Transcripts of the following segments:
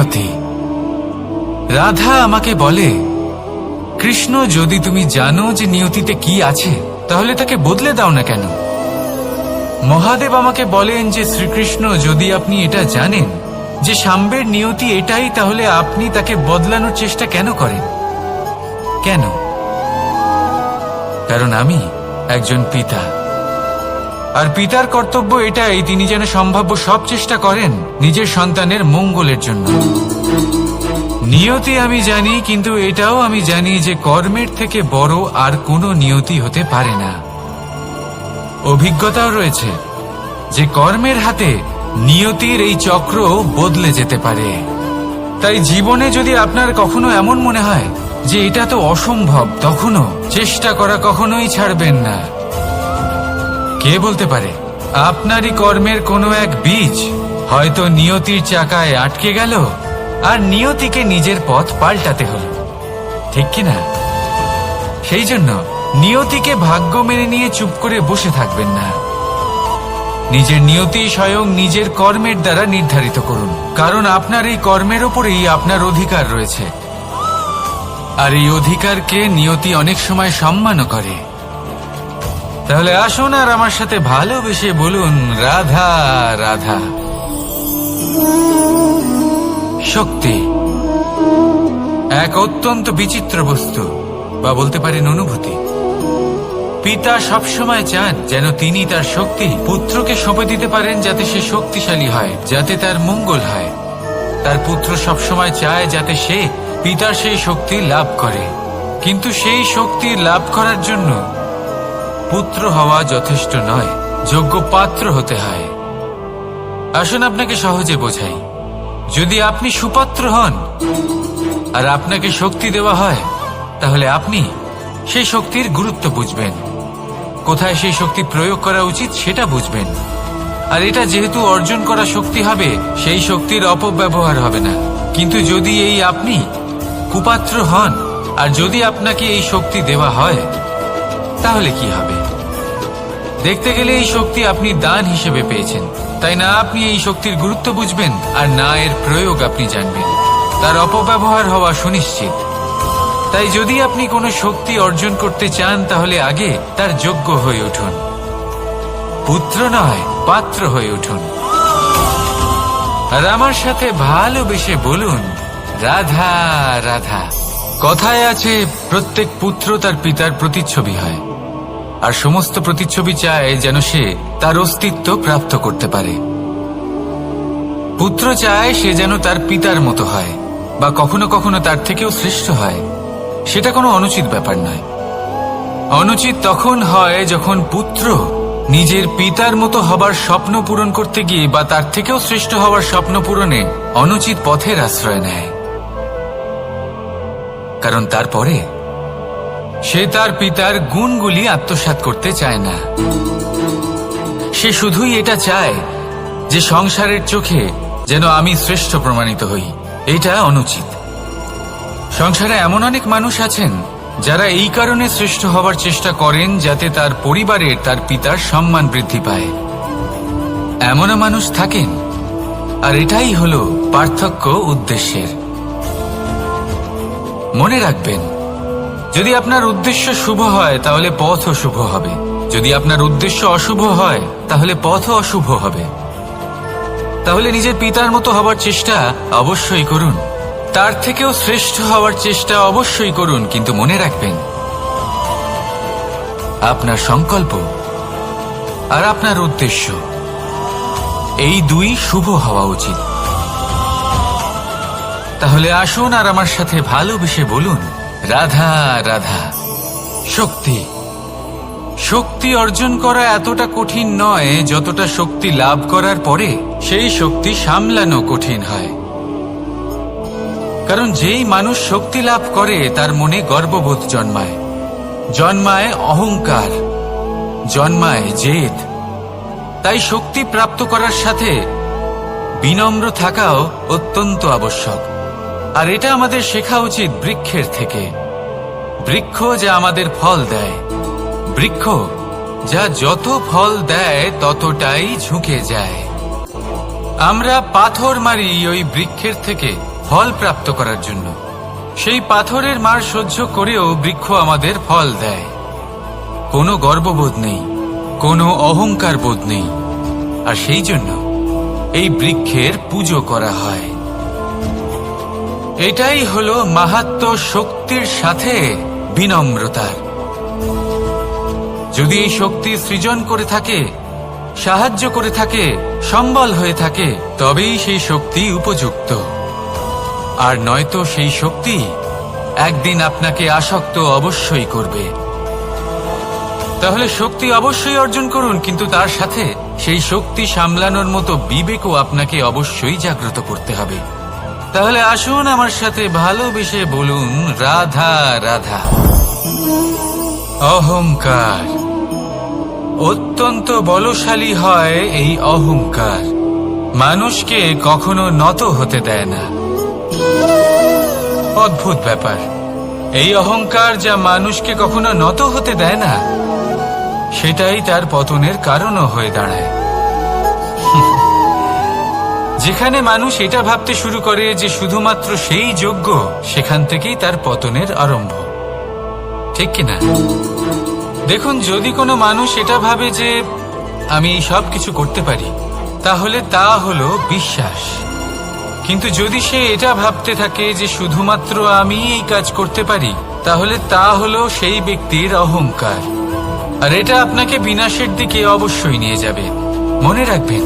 নিয়তি। রাধা আমাকে বলে, কৃষ্ণ, যদি তুমি জানো যে নিয়তিতে কি আছে তাহলে তাকে বদলে দাও না কেন? মহাদেব আমাকে বলেন যে শ্রীকৃষ্ণ, যদি আপনি এটা জানেন যে সাম্বের নিয়তি এটাই, তাহলে আপনি তাকে বদলানোর চেষ্টা কেন করেন? কেন? কারণ আমি একজন পিতা, আর পিতার কর্তব্য এটাই, তিনি যেন সম্ভাব্য সব চেষ্টা করেন নিজের সন্তানের মঙ্গলের জন্য। নিয়তি আমি জানি, কিন্তু এটাও আমি জানি যে কর্মের থেকে বড় আর কোনো নিয়তি হতে পারে না। অভিজ্ঞতাও রয়েছে যে কর্মের হাতে নিয়তির এই চক্র বদলে যেতে পারে। তাই জীবনে যদি আপনার কখনো এমন মনে হয় যে এটা তো অসম্ভব, তখনও চেষ্টা করা কখনোই ছাড়বেন না। কে বলতে পারে আপনারই কর্মের কোনো এক বীজ হয়তো নিয়তির চাকায় আটকে গেল, আর নিয়তিকে নিজের পথ পাল্টাতে হলো, ঠিক কিনা? সেই জন্য নিয়তিকে ভাগ্য মেনে নিয়ে চুপ করে বসে থাকবেন না। নিজের নিয়তি স্বয়ং নিজের কর্মের দ্বারা নির্ধারিত করুন, কারণ আপনার এই কর্মের ওপরেই আপনার অধিকার রয়েছে, আর এই অধিকারকে নিয়তি অনেক সময় সম্মানও করে। তাহলে আসুন আর আমার সাথে ভালোবেসে বলুন, রাধা রাধা। শক্তি এক অত্যন্ত বিচিত্র বস্তু, বা বলতে পারেন অনুভূতি। পিতা সবসময় চান যেন তিনি তার শক্তি পুত্রকে সঁপে দিতে পারেন, যাতে সে শক্তিশালী হয়, যাতে তার মঙ্গল হয়। তার পুত্র সবসময় চায় যাতে সে পিতার সেই শক্তি লাভ করে, কিন্তু সেই শক্তি লাভ করার জন্য পুত্র হওয়া যথেষ্ট নয়, যোগ্য পাত্র হতে হয়। আসুন আপনাকে সহজে বোঝাই। যদি আপনি সুপাত্র হন আর আপনাকে শক্তি দেওয়া হয়, তাহলে আপনি সেই শক্তির গুরুত্ব বুঝবেন, কোথায় সেই শক্তি প্রয়োগ করা উচিত সেটা বুঝবেন। আর এটা যেহেতু অর্জন করা শক্তি হবে, সেই শক্তির অপব্যবহার হবে না। কিন্তু যদি এই আপনি কুপাত্র হন আর যদি আপনাকে এই শক্তি দেওয়া হয়, তাহলে কি হবে? দেখতে গেলে এই শক্তি আপনি দান হিসেবে পেয়েছেন, তাই না আপনি এই শক্তির গুরুত্ব বুঝবেন, আর না এর প্রয়োগ আপনি জানবেন। তার অপব্যবহার হওয়া সুনিশ্চিত। তাই যদি আপনি কোনো শক্তি অর্জন করতে চান, তাহলে আগে তার যোগ্য হয়ে উঠুন। পুত্র নয়, পাত্র হয়ে উঠুন। আর আমার সাথে ভালোবেসে বলুন, রাধা রাধা। কথায় আছে, প্রত্যেক পুত্র তার পিতার প্রতিচ্ছবি হয়, আর সমস্ত প্রতিচ্ছবি চায় যেন সে তার অস্তিত্ব প্রাপ্ত করতে পারে। পুত্র চায় সে যেন তার পিতার মতো হয়, বা কখনো কখনো তার থেকেও শ্রেষ্ঠ হয়। সেটা কোনো অনুচিত ব্যাপার নয়। অনুচিত তখন হয় যখন পুত্র নিজের পিতার মতো হবার স্বপ্ন পূরণ করতে গিয়ে বা তার থেকেও শ্রেষ্ঠ হওয়ার স্বপ্ন পূরণে অনুচিত পথের আশ্রয় নেয়। কারণ তারপরে সে তার পিতার গুণগুলি আত্মসাৎ করতে চায় না। সে শুধুই এটা চায় যে সংসারের চোখে যেন আমি শ্রেষ্ঠ প্রমাণিত হই। এটা অনুচিত। সংসারে এমন অনেক মানুষ আছেন যারা এই কারণে শ্রেষ্ঠ হবার চেষ্টা করেন যাতে তার পরিবারের তার পিতার সম্মান বৃদ্ধি পায়। এমনও মানুষ থাকেন, আর এটাই হলো পার্থক্য উদ্দেশ্যের। মনে রাখবেন, যদি আপনার উদ্দেশ্য শুভ হয় তাহলে পথও শুভ হবে, যদি আপনার উদ্দেশ্য অশুভ হয় তাহলে পথও অশুভ হবে। তাহলে নিজের পিতার মতো হবার চেষ্টা অবশ্যই করুন, তার থেকেও শ্রেষ্ঠ হওয়ার চেষ্টা অবশ্যই করুন, কিন্তু মনে রাখবেন আপনার সংকল্প আর আপনার উদ্দেশ্য এই দুই শুভ হওয়া উচিত। তাহলে আসুন আর আমার সাথে ভালোবেসে বলুন, রাধা রাধা। শক্তি শক্তি অর্জন করা এতটা কঠিন নয় যতটা শক্তি লাভ করার পরে সেই শক্তি সামলানো কঠিন হয়। কারণ যেই মানুষ শক্তি লাভ করে তার মনে গর্ববোধ জন্মায়, জন্মায় অহংকার, জন্মায় জেদ। তাই শক্তি প্রাপ্ত করার সাথে বিনম্র থাকাও অত্যন্ত আবশ্যক। আর এটা আমাদের শেখা উচিত বৃক্ষের থেকে। বৃক্ষ যা আমাদের ফল দেয়, বৃক্ষ যা যত ফল দেয় ততটাই ঝুঁকে যায়। আমরা পাথর মারি ওই বৃক্ষের থেকে ফল প্রাপ্ত করার জন্য। সেই পাথরের মার সহ্য করেও বৃক্ষ আমাদের ফল দেয়। কোনো গর্ববোধ নেই, কোনো অহংকার বোধ নেই, আর সেই জন্য এই বৃক্ষের পুজো করা হয়। এটাই হলো মাহাত্ম্য শক্তির সাথে বিনম্রতার। যদি এই শক্তি সৃজন করে থাকে, সাহায্য করে থাকে, সম্বল হয়ে থাকে, তবেই সেই শক্তি উপযুক্ত। আর নয়তো সেই শক্তি একদিন আপনাকে আসক্ত অবশ্যই করবে। তাহলে শক্তি অবশ্যই অর্জন করুন, কিন্তু তার সাথে সেই শক্তি সামলানোর মতো বিবেকও আপনাকে অবশ্যই জাগ্রত করতে হবে। তাহলে আসুন আমার সাথে ভালোবেসে বলুন, রাধা রাধা। অহংকার অত্যন্ত বলশালী হয়। এই অহংকার মানুষকে কখনো নত হতে দেয় না। অদ্ভুত ব্যাপার, এই অহংকার যা মানুষকে কখনো নত হতে দেয় না, সেটাই তার পতনের কারণও হয়ে দাঁড়ায়। যেখানে মানুষ এটা ভাবতে শুরু করে যে শুধুমাত্র সেই যোগ্য, সেখান থেকেই তার পতনের আরম্ভ। ঠিক কিনা? দেখুন, যদি কোনো মানুষ এটা ভাবে যে আমি সব কিছু করতে পারি, তাহলে তা হলো বিশ্বাস। কিন্তু যদি সে এটা ভাবতে থাকে যে শুধুমাত্র আমি এই কাজ করতে পারি, তাহলে তা হলো সেই ব্যক্তির অহংকার। আর এটা আপনাকে বিনাশের দিকে অবশ্যই নিয়ে যাবে। মনে রাখবেন,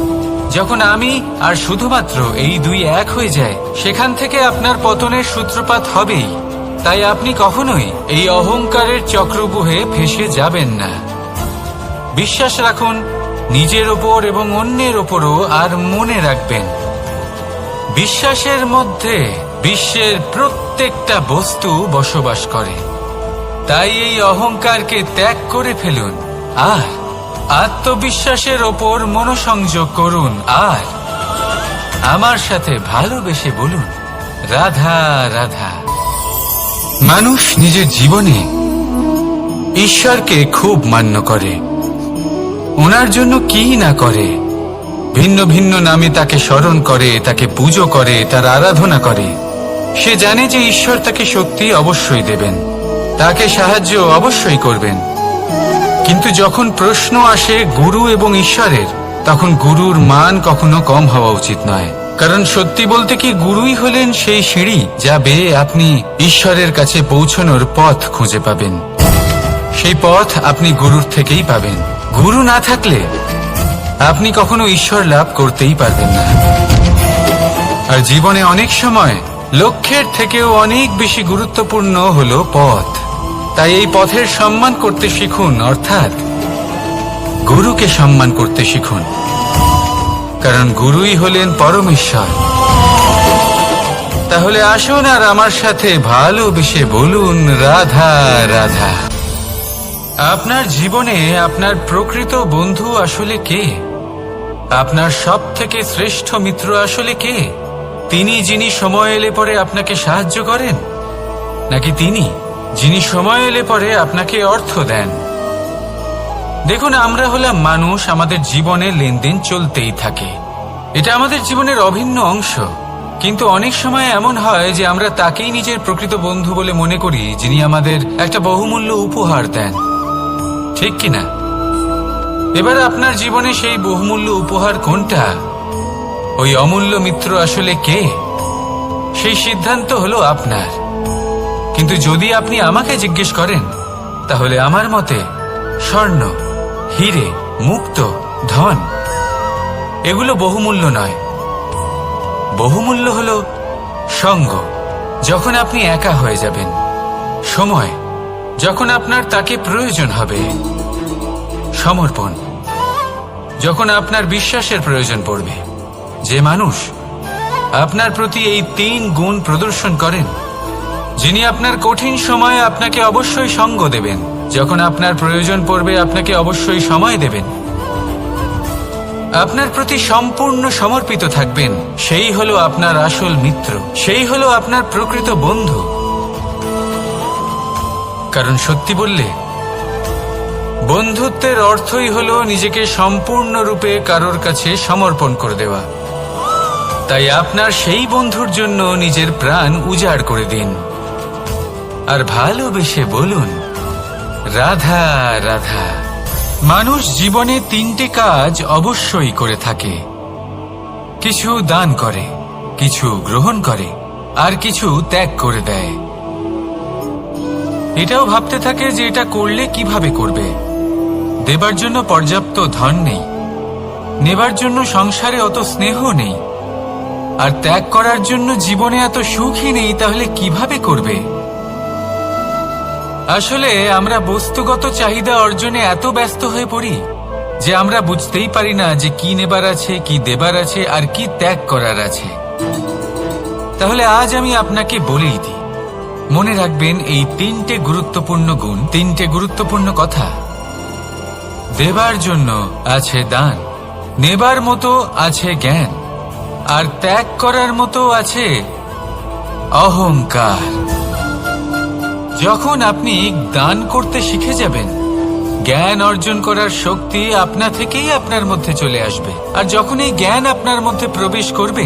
যখন আমি আর শুধুমাত্র এই দুই এক হয়ে যায়, সেখান থেকে আপনার পতনের সূত্রপাত হবেই। তাই আপনি কখনোই এই অহংকারের চক্রব্যূহে ফেঁসে যাবেন না। বিশ্বাস রাখুন নিজের ওপর এবং অন্যের ওপরও। আর মনে রাখবেন, বিশ্বাসের মধ্যে বিশ্বের প্রত্যেকটা বস্তু বসবাস করে। তাই এই অহংকারকে ত্যাগ করে ফেলুন আর আত্মবিশ্বাসের ওপর মনোসংযোগ করুন। আর আমার সাথে ভালোবেসে বলুন, রাধা রাধা। মানুষ নিজের জীবনে ঈশ্বরকে খুব মান্য করে। ওনার জন্য কি না করে, ভিন্ন ভিন্ন নামে তাকে স্মরণ করে, তাকে পুজো করে, তার আরাধনা করে। সে জানে যে ঈশ্বর তাকে শক্তি অবশ্যই দেবেন, তাকে সাহায্য অবশ্যই করবেন। কিন্তু যখন প্রশ্ন আসে গুরু এবং ঈশ্বরের, তখন গুরুর মান কখনো কম হওয়া উচিত নয়। কারণ সত্যি বলতে কি, গুরুই হলেন সেই সিঁড়ি যা বেয়ে আপনি ঈশ্বরের কাছে পৌঁছানোর পথ খুঁজে পাবেন। সেই পথ আপনি গুরুর থেকেই পাবেন। গুরু না থাকলে আপনি কখনো ঈশ্বর লাভ করতেই পারবেন না। আর জীবনে অনেক সময় লক্ষ্যের থেকেও অনেক বেশি গুরুত্বপূর্ণ হলো পথ। তাই এই পথের সম্মান করতে শিখুন, অর্থাৎ গুরুকে সম্মান করতে শিখুন। কারণ গুরুই হলেন পরমেশ্বর। তাহলে আসুন আর আমার সাথে ভালোবেসে বলুন, রাধা রাধা। আপনার জীবনে আপনার প্রকৃত বন্ধু আসলে কে? আপনার সব থেকে শ্রেষ্ঠ মিত্র আসলে কে? তিনি যিনি সময় এলে পরে আপনাকে সাহায্য করেন, নাকি তিনি যিনি সময় এলে পরে আপনাকে অর্থ দেন? দেখুন, আমরা হলাম মানুষ, আমাদের জীবনে লেনদেন চলতেই থাকে। এটা আমাদের জীবনের অভিন্ন অংশ। কিন্তু অনেক সময় এমন হয় যে আমরা তাকেই নিজের প্রকৃত বন্ধু বলে মনে করি, যিনি আমাদের একটা বহুমূল্য উপহার দেন। ঠিক কিনা? এবার আপনার জীবনে সেই বহুমূল্য উপহার কোনটা? ওই অমূল্য মিত্র আসলে কে? সেই সিদ্ধান্ত হলো আপনার। কিন্তু যদি আপনি আমাকে জিজ্ঞেস করেন, তাহলে আমার মতে স্বর্ণ, হিরে, মুক্ত, ধন এগুলো বহুমূল্য নয়। বহুমূল্য হলো সঙ্গ, যখন আপনি একা হয়ে যাবেন। সময়, যখন আপনার তাকে প্রয়োজন হবে। সমর্পণ, যখন আপনার বিশ্বাসের প্রয়োজন পড়বে। যে মানুষ আপনার প্রতি এই 3 গুণ প্রদর্শন করেন, যিনি আপনার কঠিন সময়ে আপনাকে অবশ্যই সঙ্গ দেবেন, যখন আপনার প্রয়োজন পড়বে আপনাকে অবশ্যই সময় দেবেন, আপনার প্রতি সম্পূর্ণ সমর্পিত থাকবেন, সেই হলো আপনার আসল মিত্র, সেই হলো আপনার প্রকৃত বন্ধু। কারণ সত্যি বললে, বন্ধুত্বের অর্থই হলো নিজেকে সম্পূর্ণরূপে কারোর কাছে সমর্পণ করে দেওয়া। তাই আপনার সেই বন্ধুর জন্য নিজের প্রাণ উজাড় করে দিন আর ভালোবেসে বলুন, রাধা রাধা। মানুষ জীবনে 3টে কাজ অবশ্যই করে থাকে, কিছু দান করে, কিছু গ্রহণ করে, আর কিছু ত্যাগ করে দেয়। এটাও ভাবতে থাকে যে এটা করলে কিভাবে করবে। দেবার জন্য পর্যাপ্ত ধন নেই, নেবার জন্য সংসারে অত স্নেহ নেই, আর ত্যাগ করার জন্য জীবনে এত সুখই নেই, তাহলে কিভাবে করবে? আসলে আমরা বস্তুগত চাহিদা অর্জনে এত ব্যস্ত হয়ে পড়ি যে আমরা বুঝতেই পারি না যে কি নেবার আছে, কি দেবার আছে, আর কি ত্যাগ করার আছে। তাহলে আজ আমি আপনাকে বলেই দিই, মনে রাখবেন এই 3টে গুরুত্বপূর্ণ গুণ, 3টে গুরুত্বপূর্ণ কথা। দেবার জন্য আছে দান, নেবার মতো আছে জ্ঞান, আর ত্যাগ করার মতো আছে অহংকার। যখন আপনি দান করতে শিখে যাবেন, জ্ঞান অর্জন করার শক্তি আপনা থেকেই আপনার মধ্যে চলে আসবে। আর যখন এই জ্ঞান আপনার মধ্যে প্রবেশ করবে,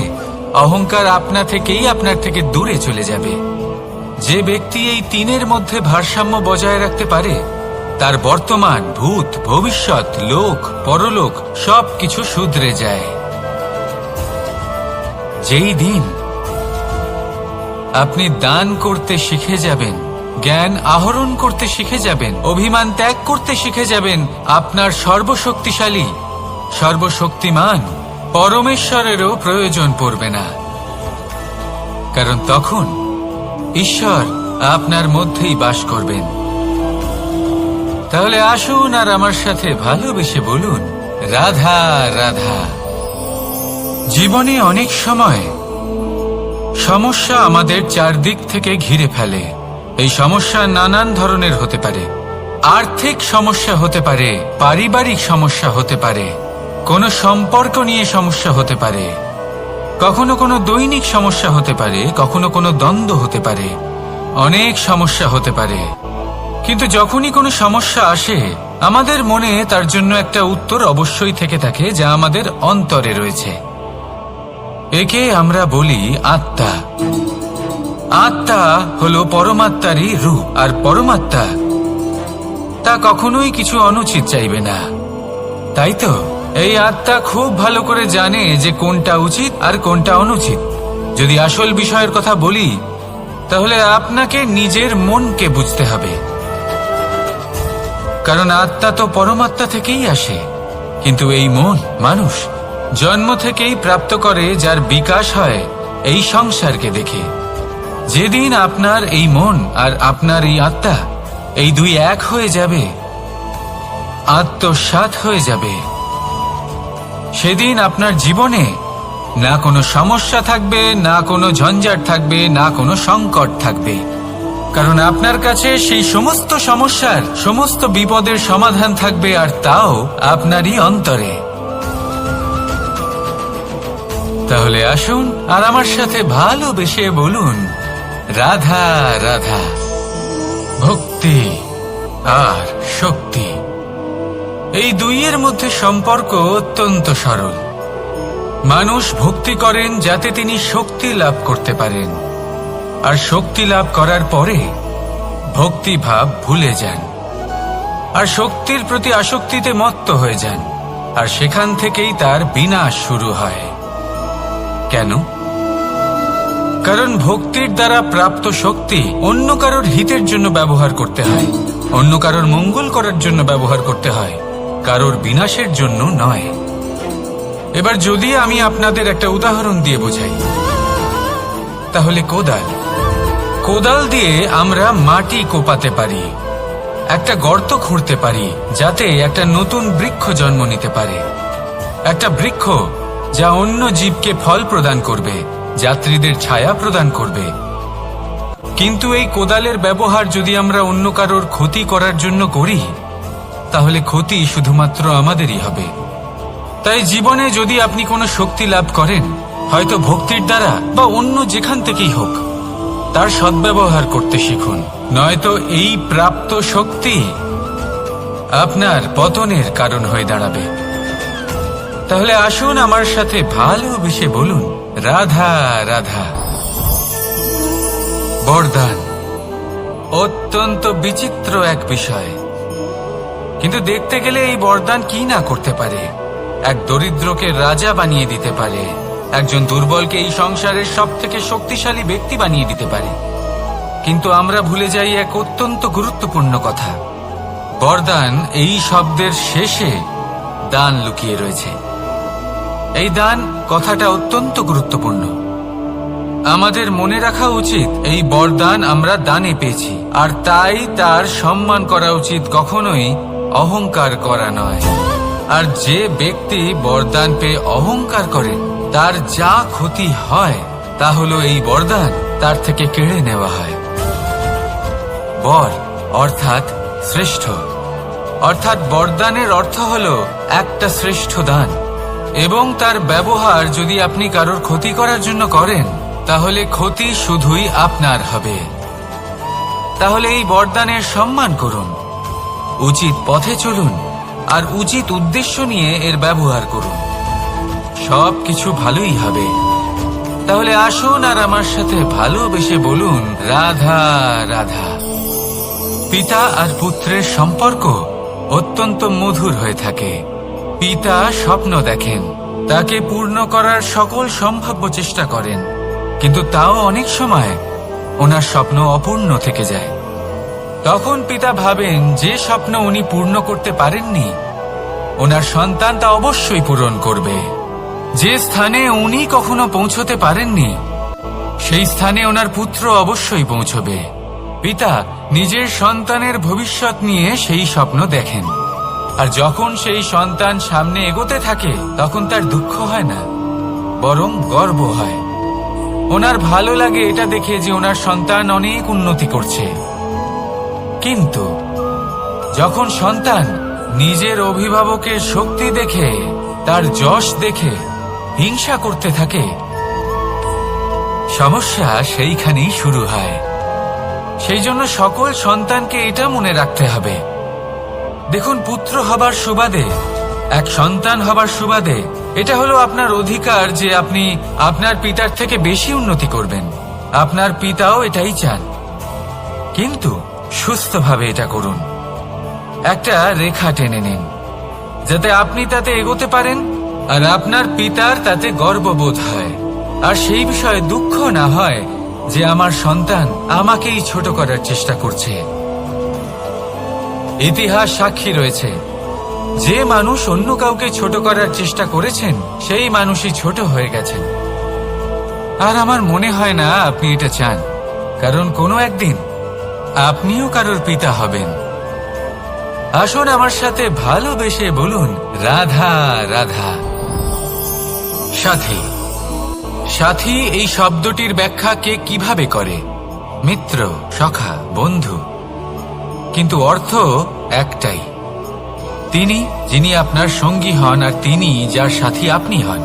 অহংকার আপনা থেকেই আপনার থেকে দূরে চলে যাবে। যে ব্যক্তি এই 3-এর মধ্যে ভারসাম্য বজায় রাখতে পারে, তার বর্তমান, ভূত, ভবিষ্যৎ, লোক, পরলোক সবকিছু শুধরে যায়। যেই দিন আপনি দান করতে শিখে যাবেন, জ্ঞান আহরণ করতে শিখে যাবেন, অভিমান ত্যাগ করতে শিখে যাবেন, আপনার সর্বশক্তিশালী, সর্বশক্তিমান পরমেশ্বরেরও প্রয়োজন পড়বে না। কারণ তখন ঈশ্বর আপনার মধ্যেই বাস করবেন। তাহলে আসুন আর আমার সাথে ভালোবেসে বলুন, রাধা রাধা। জীবনে অনেক সময় সমস্যা আমাদের চারদিক থেকে ঘিরে ফেলে। এই সমস্যা নানান ধরনের হতে পারে। আর্থিক সমস্যা হতে পারে, পারিবারিক সমস্যা হতে পারে, কোনো সম্পর্ক নিয়ে সমস্যা হতে পারে, কখনো কোনো দৈনিক সমস্যা হতে পারে, কখনো কোনো দ্বন্দ্ব হতে পারে, অনেক সমস্যা হতে পারে। কিন্তু যখনই কোনো সমস্যা আসে, আমাদের মনে তার জন্য একটা উত্তর অবশ্যই থেকে থাকে, যা আমাদের অন্তরে রয়েছে। একে আমরা বলি আত্মা। আত্মা হলো পরমাত্মারই রূপ, আর পরমাত্মা তা কখনোই কিছু অনুচিত চাইবে না, তাই তো? এই আত্মা খুব ভালো করে জানে যে কোনটা উচিত আর কোনটা অনুচিত। যদি আসল বিষয়ের কথা বলি, তাহলে আপনাকে নিজের মনকে বুঝতে হবে। কারণ আত্মা তো পরমাত্মা থেকেই আসে, কিন্তু এই মন মানুষ জন্ম থেকেই প্রাপ্ত করে, যার বিকাশ হয় এই সংসারকে দেখে। যেদিন আপনার এই মন আর আপনার এই আত্মা, এই দুই এক হয়ে যাবে, আত্মসাৎ হয়ে যাবে, সেদিন আপনার জীবনে না কোনো সমস্যা থাকবে, না কোনো ঝঞ্ঝাট থাকবে, না কোনো সংকট থাকবে। কারণ আপনার কাছে সেই সমস্ত সমস্যার, সমস্ত বিপদের সমাধান থাকবে, আর তাও আপনারই অন্তরে। তাহলে আসুন আর আমার সাথে ভালোবেসে বলুন, রাধা রাধা। ভক্তি আর শক্তি, এই দুইয়ের মধ্যে সম্পর্ক অত্যন্ত সরল। মানুষ ভক্তি করেন যাতে তিনি শক্তি লাভ করতে পারেন, আর শক্তি লাভ করার পরে ভক্তি ভাব ভুলে যান, আর শক্তির প্রতি আসক্তিতে মত্ত হয়ে যান, আর সেখান থেকেই তার বিনাশ শুরু হয়। কেন? কারণ ভক্তির দ্বারা প্রাপ্ত শক্তি অন্য কারোর হিতের জন্য ব্যবহার করতে হয়, অন্য কারোর মঙ্গল করার জন্য ব্যবহার করতে হয়, কারোর বিনাশের জন্য নয়। এবার যদি আমি আপনাদের একটা উদাহরণ দিয়ে বোঝাই, তাহলে কোদাল দিয়ে আমরা মাটি কোপাতে পারি, একটা গর্ত খুঁড়তে পারি, যাতে একটা নতুন বৃক্ষ জন্ম নিতে পারে, একটা বৃক্ষ যা অন্য জীবকে ফল প্রদান করবে, যাত্রীদের ছায়া প্রদান করবে। কিন্তু এই কোদালের ব্যবহার যদি আমরা অন্য কারোর ক্ষতি করার জন্য করি, তাহলে ক্ষতি শুধুমাত্র আমাদেরই হবে। তাই জীবনে যদি আপনি কোনো শক্তি লাভ করেন, হয়তো ভক্তির দ্বারা বা অন্য যেখান থেকেই হোক, তার সদ্ব্যবহার করতে শিখুন, নয়তো এই প্রাপ্ত শক্তি আপনার পতনের কারণ হয়ে দাঁড়াবে। তাহলে আসুন আমার সাথে ভালোবেসে বলুন, রাধা রাধা। বরদান অত্যন্ত বিচিত্র এক বিষয়, কিন্তু দেখতে গেলে এই বরদান কি না করতে পারে। এক দরিদ্রকে রাজা বানিয়ে দিতে পারে, একজন দুর্বলকে এই সংসারের সব থেকে শক্তিশালী ব্যক্তি বানিয়ে দিতে পারে। কিন্তু আমরা ভুলে যাই এক অত্যন্ত গুরুত্বপূর্ণ কথা। বরদান এই শব্দের শেষে দান লুকিয়ে রয়েছে। এই দান কথাটা অত্যন্ত গুরুত্বপূর্ণ। আমাদের মনে রাখা উচিত এই বরদান আমরা দানে পেয়েছি, আর তাই তার সম্মান করা উচিত, কখনোই অহংকার করা নয়। আর যে ব্যক্তি বরদান পেয়ে অহংকার করে তার যা ক্ষতি হয় তা হলো এই বরদান তার থেকে কেড়ে নেওয়া হয়। বর অর্থাৎ শ্রেষ্ঠ, অর্থাৎ বরদানের অর্থ হলো একটা শ্রেষ্ঠ দান, এবং তার ব্যবহার যদি আপনি কারোর ক্ষতি করার জন্য করেন তাহলে ক্ষতি শুধুই আপনার হবে। তাহলে এই বরদানের সম্মান করুন, উচিত পথে চলুন, আর উচিত উদ্দেশ্য নিয়ে এর ব্যবহার করুন, সবকিছু ভালোই হবে। তাহলে আসুন আর আমার সাথে ভালোবেসে বলুন রাধা রাধা। পিতা আর পুত্রের সম্পর্ক অত্যন্ত মধুর হয়ে থাকে। পিতা স্বপ্ন দেখেন, তাকে পূর্ণ করার সকল সম্ভাব্য চেষ্টা করেন, কিন্তু তাও অনেক সময় ওনার স্বপ্ন অপূর্ণ থেকে যায়। তখন পিতা ভাবেন যে স্বপ্ন উনি পূর্ণ করতে পারেননি ওনার সন্তান তা অবশ্যই পূরণ করবে। যে স্থানে উনি কখনো পৌঁছতে পারেননি সেই স্থানে ওনার পুত্র অবশ্যই পৌঁছবে। পিতা নিজের সন্তানের ভবিষ্যৎ নিয়ে সেই স্বপ্ন দেখেন, আর যখন সেই সন্তান সামনে এগোতে থাকে তখন তার দুঃখ হয় না, বরং গর্ব হয়। ওনার ভালো লাগে এটা দেখে যে ওনার সন্তান অনেক উন্নতি করছে। কিন্তু যখন সন্তান নিজের অভিভাবকের শক্তি দেখে, তার যশ দেখে হিংসা করতে থাকে, সমস্যা সেইখানেই শুরু হয়। সেই জন্য সকল সন্তানকে এটা মনে রাখতে হবে, দেখুন, পুত্র হবার সুবাদে, এক সন্তান হবার সুবাদে এটা হলো আপনার অধিকার যে আপনি আপনার পিতার থেকে বেশি উন্নতি করবেন। আপনার পিতাও এটাই চান, কিন্তু সুস্থভাবে এটা করুন। একটা রেখা টেনে নিন যাতে আপনি তাতে এগোতে পারেন আর আপনার পিতার তাতে গর্ববোধ হয়, আর সেই বিষয়ে দুঃখ না হয় যে আমার সন্তান আমাকেই ছোট করার চেষ্টা করছে। ইতিহাস সাক্ষী রয়েছে, যে মানুষ অন্য কাউকে ছোট করার চেষ্টা করেছেন সেই মানুষই ছোট হয়ে গেছেন। আর আমার মনে হয় না আপনি এটা চান, কারণ কোনো একদিন আপনিও কারোর পিতা হবেন। আসুন আমার সাথে ভালোবেসে বলুন রাধা রাধা। সাথী, সাথী এই শব্দটির ব্যাখ্যা কে কিভাবে করে? মিত্র, সখা, বন্ধু, কিন্তু অর্থ একটাই, তিনি যিনি আপনার সঙ্গী হন আর তিনি যার সাথী আপনি হন।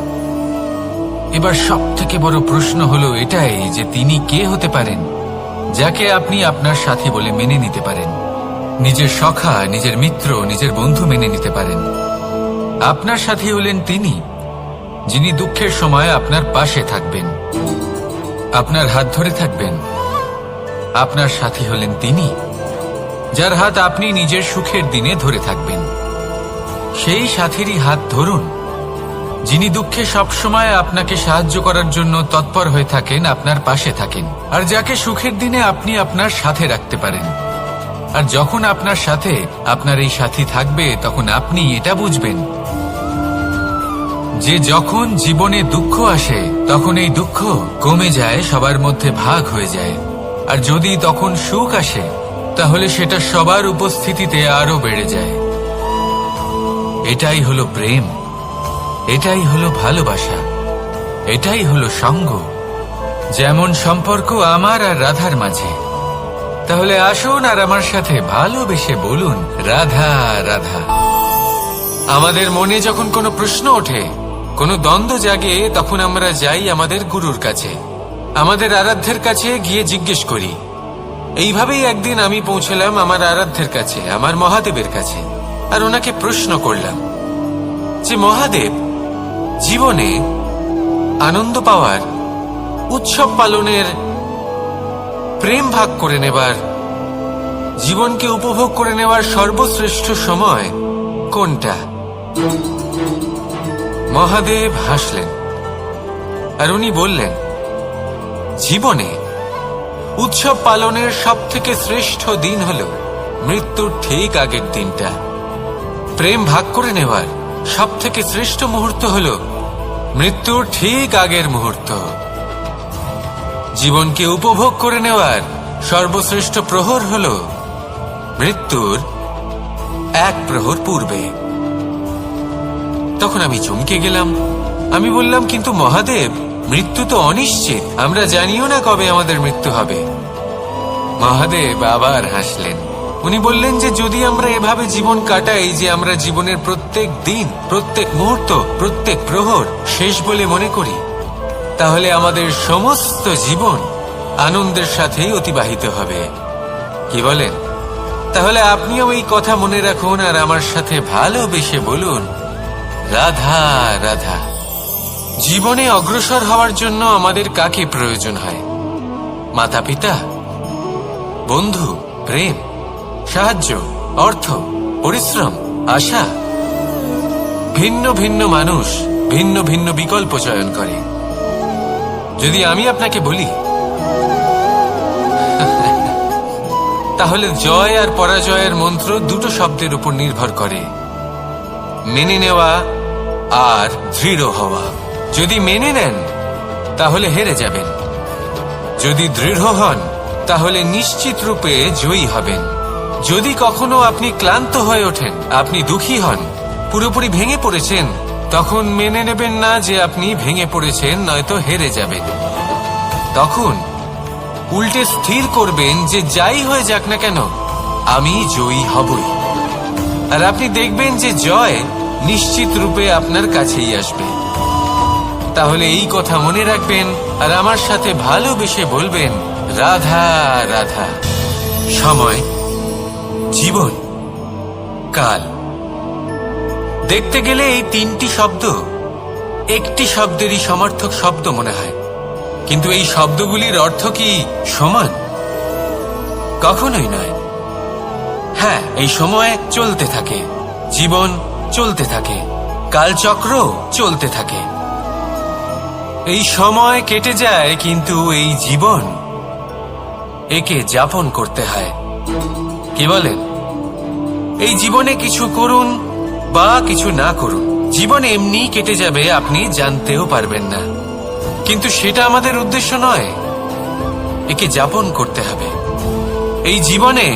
এবার সব থেকে বড় প্রশ্ন হলো এটাই যে তিনি কে হতে পারেন যাকে আপনি আপনার সাথী বলে মেনে নিতে পারেন, নিজের সখা, নিজের মিত্র, নিজের বন্ধু মেনে নিতে পারেন। আপনার সাথী হলেন তিনি যিনি দুঃখের সময় আপনার পাশে থাকবেন, আপনার হাত ধরে থাকবেন। আপনার সাথী হলেন তিনি যার হাত আপনি নিজের সুখের দিনে ধরে থাকবেন। সেই সাথীরই হাত ধরুন যিনি দুঃখে সবসময় আপনাকে সাহায্য করার জন্য তৎপর হয়ে থাকেন, আপনার পাশে থাকেন, আর যাকে সুখের দিনে আপনি আপনার সাথে রাখতে পারেন। আর যখন আপনার সাথে আপনার এই সাথী থাকবে তখন আপনি এটা বুঝবেন যে যখন জীবনে দুঃখ আসে তখন এই দুঃখ কমে যায়, সবার মধ্যে ভাগ হয়ে যায়। আর যদি তখন সুখ আসে তাহলে সেটা সবার উপস্থিতিতে আরো বেড়ে যায়। এটাই হলো প্রেম, এটাই হলো ভালোবাসা, এটাই হলো সঙ্গ, যেমন সম্পর্ক আমার আর রাধার মাঝে। তাহলে আসুন আর আমার সাথে ভালোবেসে বলুন রাধা রাধা। আমাদের মনে যখন কোনো প্রশ্ন ওঠে, কোনো দ্বন্দ্ব জাগে, তখন আমরা যাই আমাদের গুরুর কাছে, আমাদের আরাধ্যের কাছে গিয়ে জিজ্ঞেস করি। এইভাবেই একদিন আমি পৌঁছলাম আমার আরাধ্যের কাছে, আমার মহাদেবের কাছে, আর ওনাকে প্রশ্ন করলাম যে মহাদেব, জীবনে আনন্দ পাওয়ার, উৎসব পালনের, প্রেম ভাগ করে নেবার, জীবনকে উপভোগ করে নেওয়ার সর্বশ্রেষ্ঠ সময় কোনটা? মহাদেব হাসলেন আর উনি বললেন, জীবনে উৎসব পালনের সবথেকে শ্রেষ্ঠ দিন হল মৃত্যুর ঠিক আগের দিনটা। প্রেম ভাগ করে নেওয়ার সবথেকে শ্রেষ্ঠ মুহূর্ত হল মৃত্যুর ঠিক আগের মুহূর্ত। জীবনকে উপভোগ করে নেওয়ার সর্বশ্রেষ্ঠ প্রহর হল মৃত্যুর এক প্রহর পূর্বে। তখন আমি চমকে গেলাম। আমি বললাম, কিন্তু মহাদেব, মৃত্যু তো অনিশ্চিত, আমরা জানিও না কবে আমাদের মৃত্যু হবে। মহাদেব আবার হাসলেন। উনি বললেন যে যদি আমরা এভাবে জীবন কাটাই যে আমরা জীবনের প্রত্যেক দিন, প্রত্যেক মুহূর্ত, প্রত্যেক প্রহর শেষ বলে মনে করি, তাহলে আমাদের সমস্ত জীবন আনন্দের সাথেই অতিবাহিত হবে। কি বলেন? তাহলে আপনিও এই কথা মনে রাখুন আর আমার সাথে ভালোবেসে বলুন, রাধা রাধা। জীবনে অগ্রসর হওয়ার জন্য আমাদের কাকে প্রয়োজন হয়? মাতা পিতা, বন্ধু, প্রেম, সাহায্য, অর্থ, পরিশ্রম, আশা। ভিন্ন ভিন্ন মানুষ ভিন্ন ভিন্ন বিকল্প চয়ন করে। যদি আমি আপনাকে বলি, তাহলে জয় আর পরাজয়ের মন্ত্র দুটো শব্দের উপর নির্ভর করে, মেনে নেওয়া আর দৃঢ় হওয়া। যদি মেনে নেন তাহলে হেরে যাবেন, যদি দৃঢ় হন তাহলে নিশ্চিত রূপে জয়ী হবেন। যদি কখনো আপনি ক্লান্ত হয়ে ওঠেন, আপনি দুঃখী হন, পুরোপুরি ভেঙে পড়েছেন, তখন মেনে নেবেন না যে আপনি ভেঙে পড়েছেন, নয়তো হেরে যাবেন। তখন উল্টে স্থির করবেন যে যাই হয়ে যাক না কেন, আমি জয়ী হবই। আর আপনি দেখবেন যে জয় নিশ্চিত রূপে আপনার কাছেই আসবে। তাহলে এই কথা মনে রাখবেন আর আমার সাথে ভালোবেসে বলবেন, রাধা রাধা। সময়, জীবন, কাল। দেখতে গেলে এই তিনটি শব্দ একটি শব্দেরই সমার্থক শব্দ মনে হয়, কিন্তু এই শব্দগুলির অর্থ কি সমান? কখনোই নয়। হ্যাঁ, এই সময় চলতে থাকে, জীবন চলতে থাকে, কালচক্র চলতে থাকে। এই সময় কেটে যায়, কিন্তু এই জীবন, একে যাপন করতে হয়। কি বলেন? এই জীবনে কিছু করুন বা কিছু না করুন, জীবন এমনি কেটে যাবে, আপনি জানতেও পারবেন না। কিন্তু সেটা আমাদের উদ্দেশ্য নয়, একে যাপন করতে হবে। এই জীবনে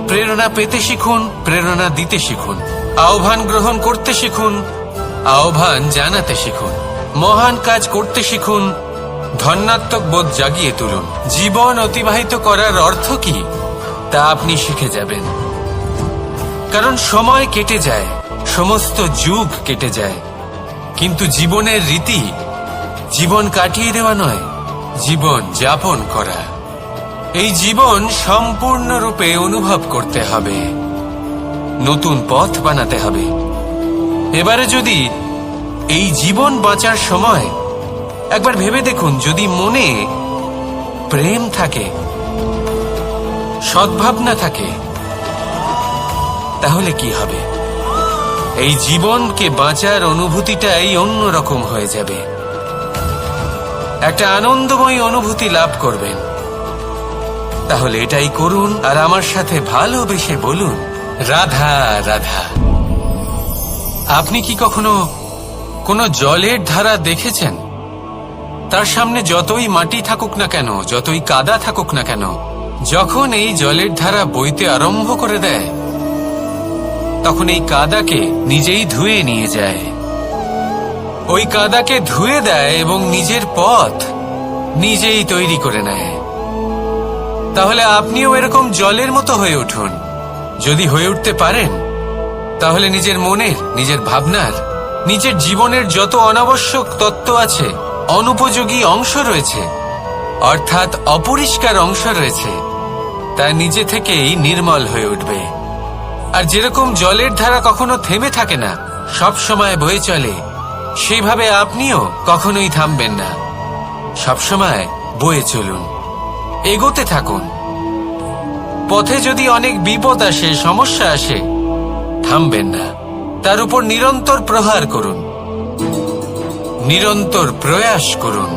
প্রেরণা পেতে শিখুন, প্রেরণা দিতে শিখুন, আহ্বান গ্রহণ করতে শিখুন, আহ্বান জানাতে শিখুন, মহান কাজ করতে শিখুন, ধন্যাত্মক বোধ জাগিয়ে তুলুন। জীবন অতিবাহিত করার অর্থ কি তা আপনি শিখে যাবেন। কারণ সময় কেটে যায়, সমস্ত যুগ কেটে যায়, কিন্তু জীবনের রীতি জীবন কাটিয়ে দেওয়া নয়, জীবন যাপন করা। এই জীবন সম্পূর্ণরূপে অনুভব করতে হবে, নতুন পথ বানাতে হবে। এবারে যদি এই জীবন বাঁচার সময় একবার ভেবে দেখুন, যদি মনে প্রেম থাকে, সদ্ভাবনা থাকে, তাহলে কি হবে? এই জীবনকে বাঁচার অনুভূতিটাই অন্যরকম হয়ে যাবে, একটা আনন্দময় অনুভূতি লাভ করবেন। তাহলে এটাই করুন আর আমার সাথে ভালোবেসে বলুন, রাধা রাধা। আপনি কি কখনো কোনো জলের ধারা দেখেছেন? তার সামনে যতই মাটি থাকুক না কেন, যতই কাদা থাকুক না কেন, যখন এই জলের ধারা বইতে আরম্ভ করে দেয়, তখন এই কাদাকে নিজেই ধুয়ে নিয়ে যায়। ওই কাদাকে ধুয়ে দেয় এবং নিজের পথ নিজেই তৈরি করে নেয়। তাহলে আপনিও এরকম জলের মতো হয়ে উঠুন। যদি হয়ে উঠতে পারেন, তাহলে নিজের মনের, নিজের ভাবনার, নিজের জীবনের যত অনাবশ্যক তত্ত্ব আছে, অনুপযোগী অংশ রয়েছে, অর্থাৎ অপরিষ্কার অংশ রয়েছে, তা নিজে থেকেই নির্মল হয়ে উঠবে। আর যেরকম জলের ধারা কখনো থেমে থাকে না, সব সময় বয়ে চলে, সেইভাবে আপনিও কখনোই থামবেন না, সবসময় বয়ে চলুন, এগোতে থাকুন। পথে যদি অনেক বিপদ আসে, সমস্যা আসে, থামবেন না, তার উপর নিরন্তর প্রহার করুন, নিরন্তর প্রয়াস করুন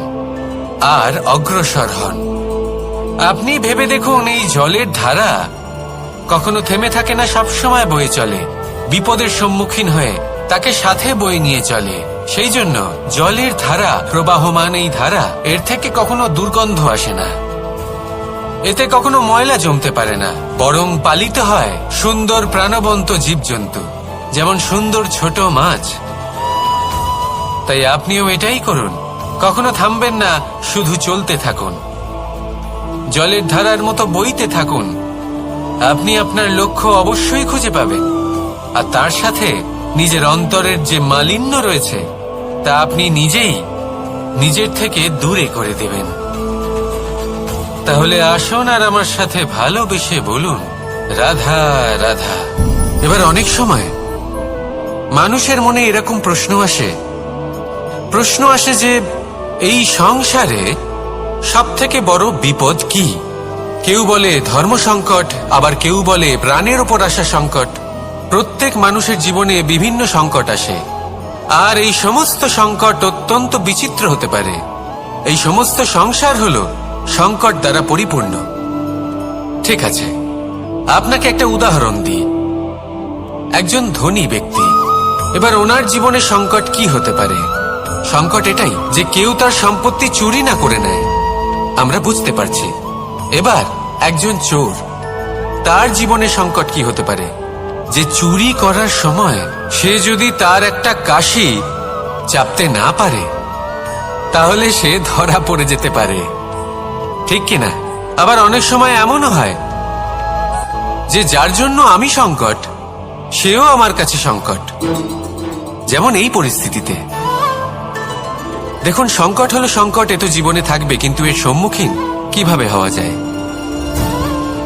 আর অগ্রসর হন। আপনি ভেবে দেখুন, এই জলের ধারা কখনো থেমে থাকে না, সবসময় বয়ে চলে, বিপদের সম্মুখীন হয়ে তাকে সাথে বয়ে নিয়ে চলে। সেই জন্য জলের ধারা, প্রবাহমান এই ধারা, এর থেকে কখনো দুর্গন্ধ আসে না, এতে কখনো ময়লা জমতে পারে না, বরং পালিত হয় সুন্দর প্রাণবন্ত জীবজন্তু, যেমন সুন্দর ছোট মাছ। তাই আপনিও এটাই করুন, কখনো থামবেন না, শুধু চলতে থাকুন, জলের ধারার মতো বইতে থাকুন। আপনি আপনার লক্ষ্য অবশ্যই খুঁজে পাবেন, আর তার সাথে নিজের অন্তরের যে মালিন্য রয়েছে তা আপনি নিজেই নিজের থেকে দূরে করে দেবেন। তাহলে আসুন আর আমার সাথে ভালোবেসে বলুন, রাধা রাধা। এবার অনেক সময় মানুষের মনে এরকম প্রশ্ন আসে যে এই সংসারে সবথেকে বড় বিপদ কি? কেউ বলে ধর্ম সংকট, আবার কেউ বলে প্রাণের ওপর আসা সংকট। প্রত্যেক মানুষের জীবনে বিভিন্ন সংকট আসে, আর এই সমস্ত সংকট অত্যন্ত বিচিত্র হতে পারে। এই সমস্ত সংসার হলো সংকট দ্বারা পরিপূর্ণ। ঠিক আছে, আপনাকে একটা উদাহরণ দিই। একজন ধনী ব্যক্তি, এবার ওনার জীবনে সংকট কি হতে পারে? সংকট এটাই যে কেউ তার সম্পত্তি চুরি না করে নেয়, আমরা বুঝতে পারছি। এবার একজন চোর, তার জীবনে সংকট কি হতে পারে? যে চুরি করার সময় সে যদি তার একটা কাশি চাপতে না পারে, তাহলে সে ধরা পড়ে যেতে পারে, ঠিক কিনা? আবার অনেক সময় এমনও হয় যে যার জন্য আমি সংকট, সেও আমার কাছে সংকট। যেমন এই পরিস্থিতিতে দেখুন, সংকট হলো সংকট, এ তো জীবনে থাকবে, কিন্তু এর সম্মুখীন কিভাবে হওয়া যায়?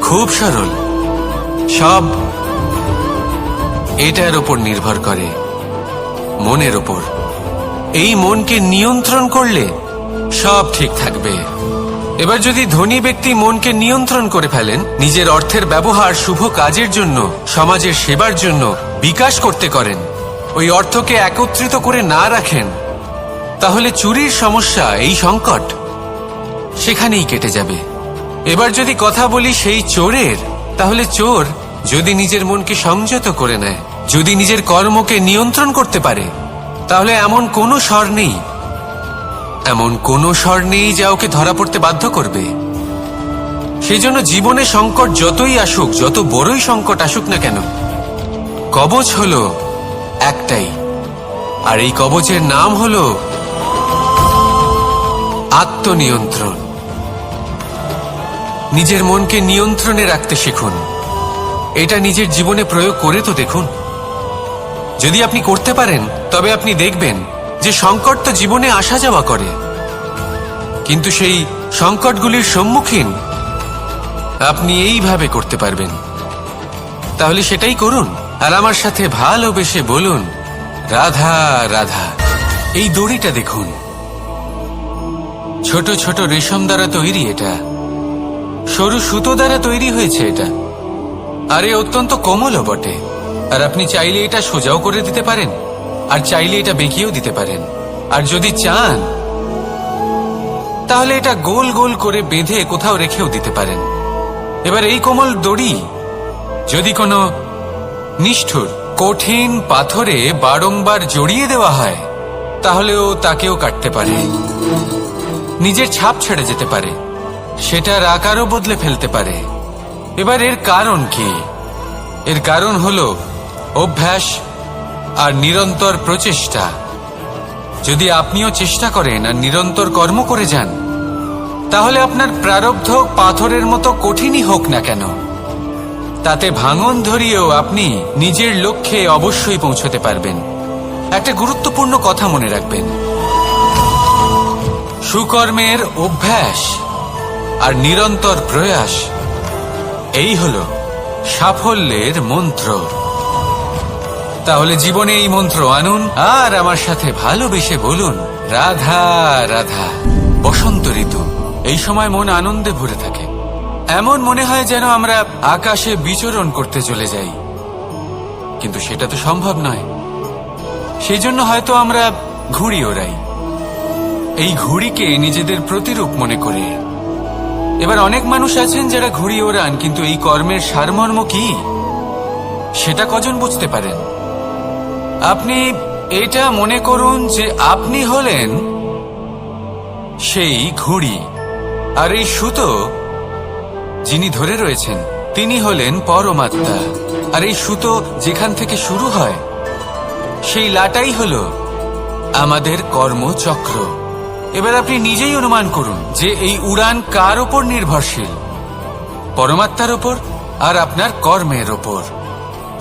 খুব সরল, সব এটার ওপর নির্ভর করে, মনের ওপর। এই মনকে নিয়ন্ত্রণ করলে সব ঠিক থাকবে। এবার যদি ধনী ব্যক্তি মনকে নিয়ন্ত্রণ করে ফেলেন, নিজের অর্থের ব্যবহার শুভ কাজের জন্য, সমাজের সেবার জন্য বিকাশ করতে করেন, ওই অর্থকে একত্রিত করে না রাখেন, তাহলে চুরির সমস্যা, এই সংকট সেখানেই কেটে যাবে। এবার যদি কথা বলি সেই চোরের, তাহলে চোর যদি নিজের মনকে সংযত করে নেয়, যদি নিজের কর্মকে নিয়ন্ত্রণ করতে পারে, তাহলে এমন কোনো স্বর নেই, এমন কোনো স্বর নেই যা ওকে ধরা পড়তে বাধ্য করবে। সেই জন্য জীবনে সংকট যতই আসুক, যত বড়ই সংকট আসুক না কেন, কবচ হলো একটাই, আর এই কবচের নাম হলো আত্মনিয়ন্ত্রণ। নিজের মনকে নিয়ন্ত্রণে রাখতে শিখুন। এটা নিজের জীবনে প্রয়োগ করে তো দেখুন। যদি আপনি করতে পারেন, তবে আপনি দেখবেন যে সংকট তো জীবনে আসা যাওয়া করে, কিন্তু সেই সংকটগুলির সম্মুখীন আপনি এইভাবে করতে পারবেন। তাহলে সেটাই করুন, আর আমার সাথে ভালোবেসে বলুন, রাধা রাধা। এই দড়িটা দেখুন, ছোট ছোট রেশম দ্বারা তৈরি, এটা সরু সুতো দ্বারা তৈরি হয়েছে এটা, আর এ অত্যন্ত কোমলও বটে। আর আপনি চাইলে এটা সোজাও করে দিতে পারেন, আর চাইলে এটা বেঁকিয়েও দিতে পারেন, আর যদি চান তাহলে এটা গোল গোল করে বেঁধে কোথাও রেখেও দিতে পারেন। এবার এই কোমল দড়ি যদি কোনো নিষ্ঠুর কঠিন পাথরে বারংবার জড়িয়ে দেওয়া হয়, তাহলেও তাকেও কাটতে পারে, নিজের ছাপ ছেড়ে যেতে পারে, সেটার আকারও বদলে ফেলতে পারে। এবার এর কারণ কি? এর কারণ হলো অভ্যাস আর নিরন্তর প্রচেষ্টা। যদি আপনিও চেষ্টা করেন আর নিরন্তর কর্ম করে যান, তাহলে আপনার প্রারব্ধ পাথরের মতো কঠিনই হোক না কেন, তাতে ভাঙন ধরিয়েও আপনি নিজের লক্ষ্যে অবশ্যই পৌঁছতে পারবেন। একটা গুরুত্বপূর্ণ কথা মনে রাখবেন, সুকর্মের অভ্যাস আর নিরন্তর প্রয়াস, এই হলো সাফল্যের মন্ত্র। তাহলে জীবনে এই মন্ত্র আনুন আর আমার সাথে ভালোবেসে বলুন, রাধা রাধা। বসন্ত ঋতু, এই সময় মন আনন্দে ভরে থাকে। এমন মনে হয় যেন আমরা আকাশে বিচরণ করতে চলে যাই, কিন্তু সেটা তো সম্ভব নয়। সেই জন্য হয়তো আমরা ঘুড়ি ওড়াই, এই ঘুড়িকে নিজেদের প্রতিরূপ মনে করে। এবার অনেক মানুষ আছেন যারা ঘুড়ি ওড়ান, কিন্তু এই কর্মের সারমর্ম কি সেটা কজন বুঝতে পারেন? আপনি এটা মনে করুন যে আপনি হলেন সেই ঘুড়ি, আর এই সুতো যিনি ধরে রয়েছেন তিনি হলেন পরমাত্মা। আর এই সুতো যেখান থেকে শুরু হয় সেই লাটাই হলো আমাদের কর্মচক্র। এবার আপনি নিজেই অনুমান করুন যে এই উড়ান কার ওপর নির্ভরশীল, পরমাত্মার ওপর আর আপনার কর্মের ওপর।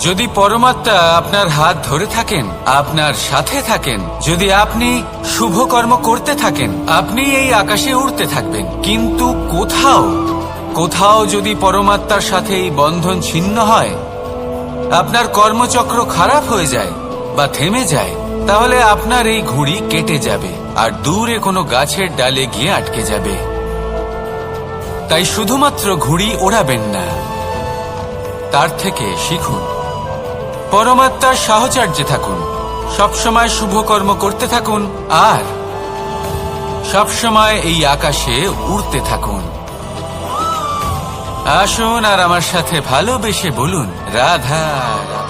যদি পরমাত্মা আপনার হাত ধরে থাকেন, আপনার সাথে থাকেন, যদি আপনি শুভ কর্ম করতে থাকেন, আপনি এই আকাশে উড়তে থাকবেন। কিন্তু কোথাও কোথাও যদি পরমাত্মার সাথে এই বন্ধন ছিন্ন হয়, আপনার কর্মচক্র খারাপ হয়ে যায় বা থেমে যায়, তাহলে আপনার এই ঘুড়ি কেটে যাবে আর দূরে কোনো গাছের ডালে গিয়ে আটকে যাবে। তাই শুধুমাত্র ঘুড়ি ওড়াবেন না, তার থেকে শিখুন, পরমাত্মার সাহচর্যে থাকুন, সবসময় শুভ কর্ম করতে থাকুন আর সবসময় এই আকাশে উড়তে থাকুন। আসুন আর আমার সাথে ভালোবেসে বলুন, রাধা রাধা।